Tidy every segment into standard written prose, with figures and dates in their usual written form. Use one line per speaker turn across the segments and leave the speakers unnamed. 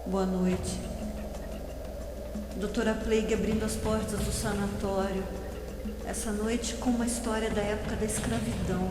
Boa noite. Doutora Plague abrindo as portas do sanatório. Essa noite com uma história da época da escravidão.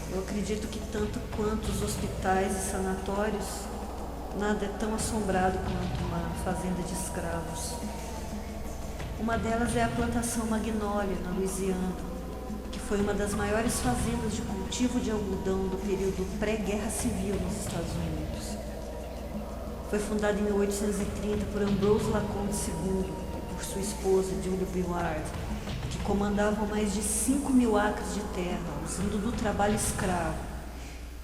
Eu acredito que tanto quanto os hospitais e sanatórios, nada é tão assombrado quanto uma fazenda de escravos. Uma delas é a plantação Magnólia, na Louisiana, que foi uma das maiores fazendas de cultivo de algodão do período pré-guerra civil nos Estados Unidos. Foi fundada em 1830 por Ambrose LaCombe II e por sua esposa, Julia Breward, que comandavam mais de 5.000 acres de terra, usando do trabalho escravo,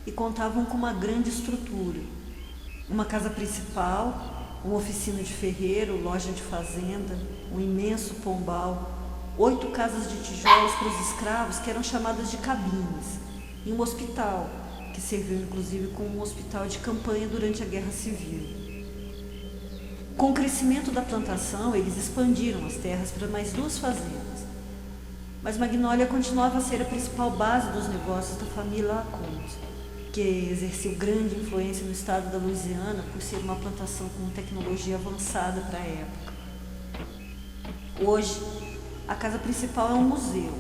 e contavam com uma grande estrutura. Uma casa principal, uma oficina de ferreiro, loja de fazenda, um imenso pombal, 8 casas de tijolos para os escravos, que eram chamadas de cabines, e um hospital, que serviu inclusive como um hospital de campanha durante a Guerra Civil. Com o crescimento da plantação, eles expandiram as terras para mais 2 fazendas, mas Magnólia continuava a ser a principal base dos negócios da família LaCombe, que exerceu grande influência no estado da Louisiana por ser uma plantação com tecnologia avançada para a época. Hoje, a casa principal é um museu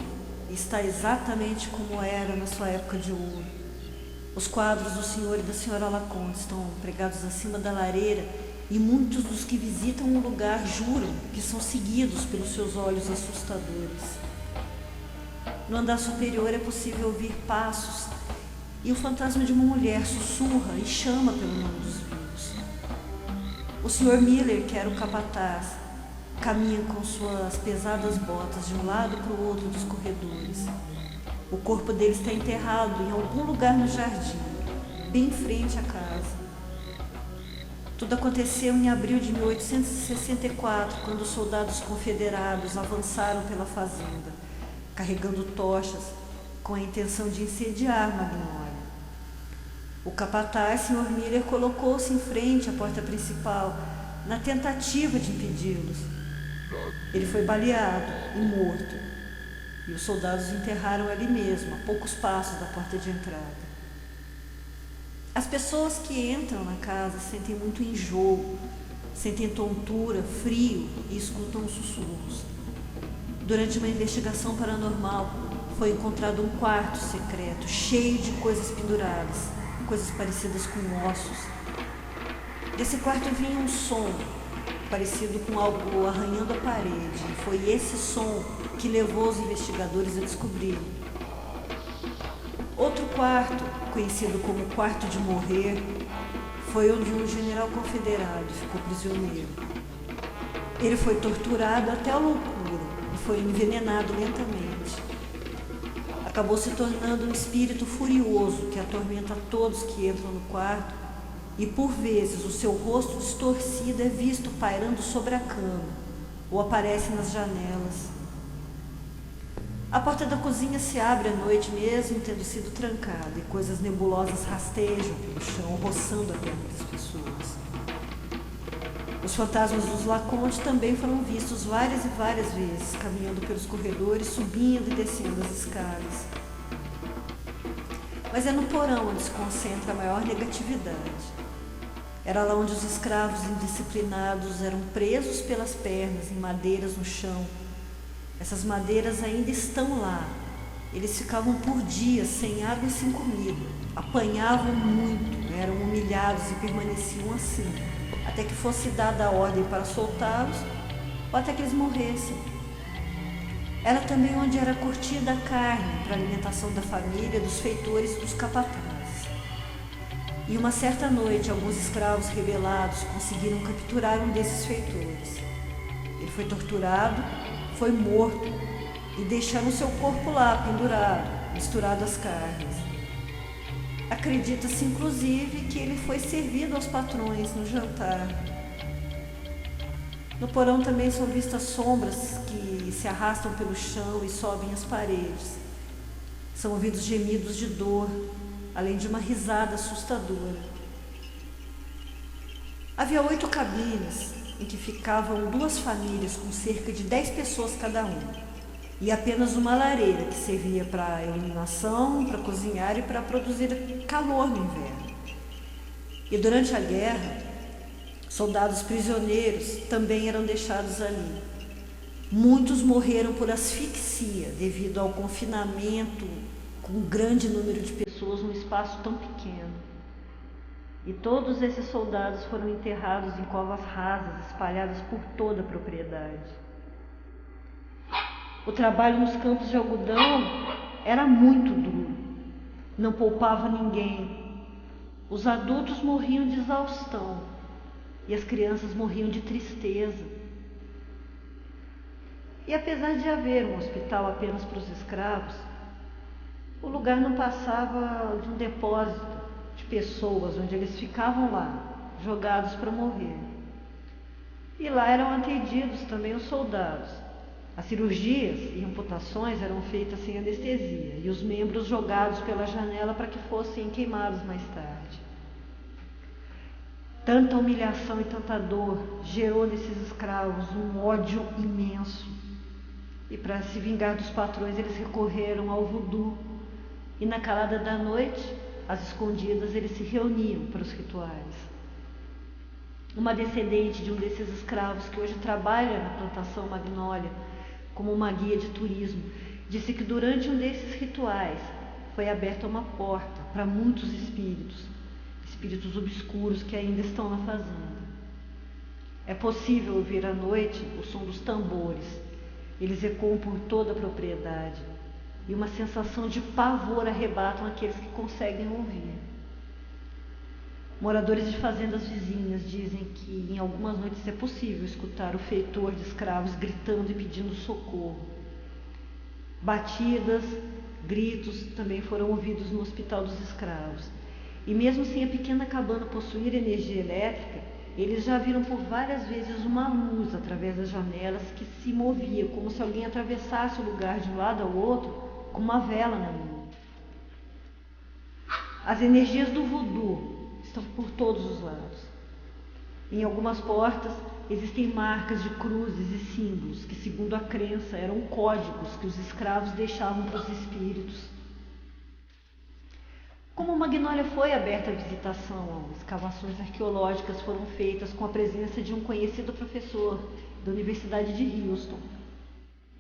e está exatamente como era na sua época de ouro. Os quadros do senhor e da senhora LaCombe estão pregados acima da lareira e muitos dos que visitam o lugar juram que são seguidos pelos seus olhos assustadores. No andar superior é possível ouvir passos e o fantasma de uma mulher sussurra e chama pelo nome dos vivos. O Sr. Miller, que era o capataz, caminha com suas pesadas botas de um lado para o outro dos corredores. O corpo dele está enterrado em algum lugar no jardim, bem em frente à casa. Tudo aconteceu em abril de 1864, quando os soldados confederados avançaram pela fazenda, carregando tochas, com a intenção de incendiar Magnólia. O capataz, Sr. Miller, colocou-se em frente à porta principal, na tentativa de impedi-los. Ele foi baleado e morto, e os soldados o enterraram ali mesmo, a poucos passos da porta de entrada. As pessoas que entram na casa sentem muito enjoo, sentem tontura, frio e escutam sussurros. Durante uma investigação paranormal, foi encontrado um quarto secreto, cheio de coisas penduradas, coisas parecidas com ossos. Desse quarto vinha um som, parecido com algo arranhando a parede. Foi esse som que levou os investigadores a descobrir. Outro quarto, conhecido como quarto de morrer, foi onde um general confederado ficou prisioneiro. Ele foi torturado até a loucura e foi envenenado lentamente. Acabou se tornando um espírito furioso que atormenta todos que entram no quarto, e por vezes o seu rosto distorcido é visto pairando sobre a cama ou aparece nas janelas. A porta da cozinha se abre à noite mesmo tendo sido trancada, e coisas nebulosas rastejam pelo chão, roçando a perna das pessoas. Os fantasmas dos LaCombe também foram vistos várias e várias vezes, caminhando pelos corredores, subindo e descendo as escadas. Mas é no porão onde se concentra a maior negatividade. Era lá onde os escravos indisciplinados eram presos pelas pernas em madeiras no chão. Essas madeiras ainda estão lá. Eles ficavam por dias sem água e sem comida. Apanhavam muito, eram humilhados e permaneciam assim, até que fosse dada a ordem para soltá-los ou até que eles morressem. Era também onde era curtida a carne para a alimentação da família, dos feitores e dos capatazes. E uma certa noite, alguns escravos rebelados conseguiram capturar um desses feitores. Ele foi torturado, foi morto e deixaram seu corpo lá, pendurado, misturado às carnes. Acredita-se, inclusive, que ele foi servido aos patrões no jantar. No porão também são vistas sombras que se arrastam pelo chão e sobem as paredes. São ouvidos gemidos de dor, além de uma risada assustadora. Havia 8 cabines, em que ficavam 2 famílias com cerca de 10 pessoas cada uma, e apenas uma lareira que servia para iluminação, para cozinhar e para produzir calor no inverno. E durante a guerra, Soldados prisioneiros também eram deixados ali. Muitos morreram por asfixia devido ao confinamento com um grande número de pessoas num espaço tão pequeno. E todos esses soldados foram enterrados em covas rasas espalhadas por toda a propriedade. O trabalho nos campos de algodão era muito duro, não poupava ninguém. Os adultos morriam de exaustão e as crianças morriam de tristeza. E apesar de haver um hospital apenas para os escravos, o lugar não passava de um depósito de pessoas onde eles ficavam lá, jogados para morrer. E lá eram atendidos também os soldados. As cirurgias e amputações eram feitas sem anestesia e os membros jogados pela janela para que fossem queimados mais tarde. Tanta humilhação e tanta dor gerou nesses escravos um ódio imenso. E para se vingar dos patrões, eles recorreram ao vodu. E na calada da noite, às escondidas, eles se reuniam para os rituais. Uma descendente de um desses escravos que hoje trabalha na plantação Magnólia como uma guia de turismo, disse que durante um desses rituais foi aberta uma porta para muitos espíritos obscuros que ainda estão na fazenda. É possível ouvir à noite o som dos tambores. Eles ecoam por toda a propriedade e uma sensação de pavor arrebatam aqueles que conseguem ouvir. Moradores de fazendas vizinhas dizem que em algumas noites é possível escutar o feitor de escravos gritando e pedindo socorro. Batidas, gritos também foram ouvidos no hospital dos escravos. E mesmo sem a pequena cabana possuir energia elétrica, eles já viram por várias vezes uma luz através das janelas que se movia, como se alguém atravessasse o lugar de um lado ao outro com uma vela na mão. As energias do vodu estão por todos os lados. Em algumas portas existem marcas de cruzes e símbolos que, segundo a crença, eram códigos que os escravos deixavam para os espíritos. Como Magnólia foi aberta à visitação, escavações arqueológicas foram feitas com a presença de um conhecido professor da Universidade de Houston.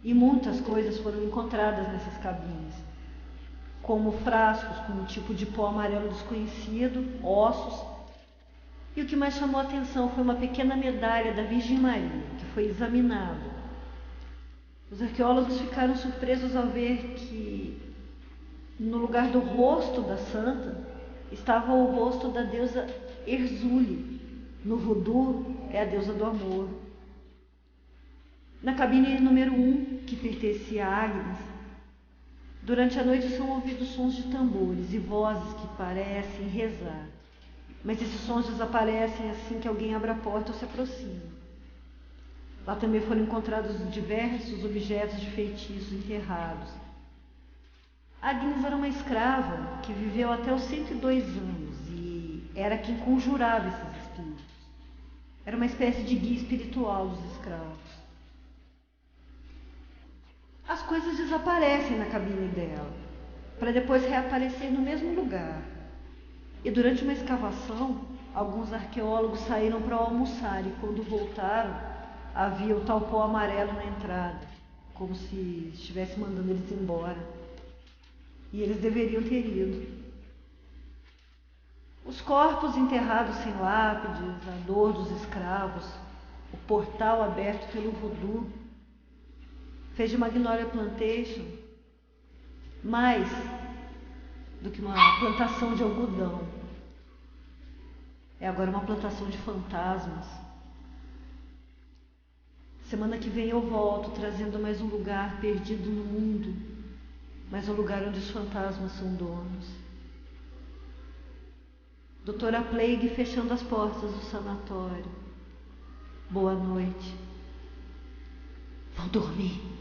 E muitas coisas foram encontradas nessas cabines, como frascos com um tipo de pó amarelo desconhecido, ossos. E o que mais chamou a atenção foi uma pequena medalha da Virgem Maria, que foi examinada. Os arqueólogos ficaram surpresos ao ver que no lugar do rosto da santa estava o rosto da deusa Erzuli. No vodu é a deusa do amor. Na cabine número 1, que pertencia a Agnes, durante a noite são ouvidos sons de tambores e vozes que parecem rezar. Mas esses sons desaparecem assim que alguém abre a porta ou se aproxima. Lá também foram encontrados diversos objetos de feitiços enterrados. Agnes era uma escrava que viveu até os 102 anos e era quem conjurava esses espíritos. Era uma espécie de guia espiritual dos escravos. As coisas desaparecem na cabine dela, para depois reaparecer no mesmo lugar. E durante uma escavação, alguns arqueólogos saíram para almoçar e quando voltaram, havia o tal pó amarelo na entrada, como se estivesse mandando eles embora. E eles deveriam ter ido. Os corpos enterrados sem lápides, a dor dos escravos, o portal aberto pelo vodu, fez de Magnólia Plantation mais do que uma plantação de algodão. É agora uma plantação de fantasmas. Semana que vem eu volto trazendo mais um lugar perdido no mundo, mas um lugar onde os fantasmas são donos. Doutora Plague fechando as portas do sanatório. Boa noite. Vão dormir.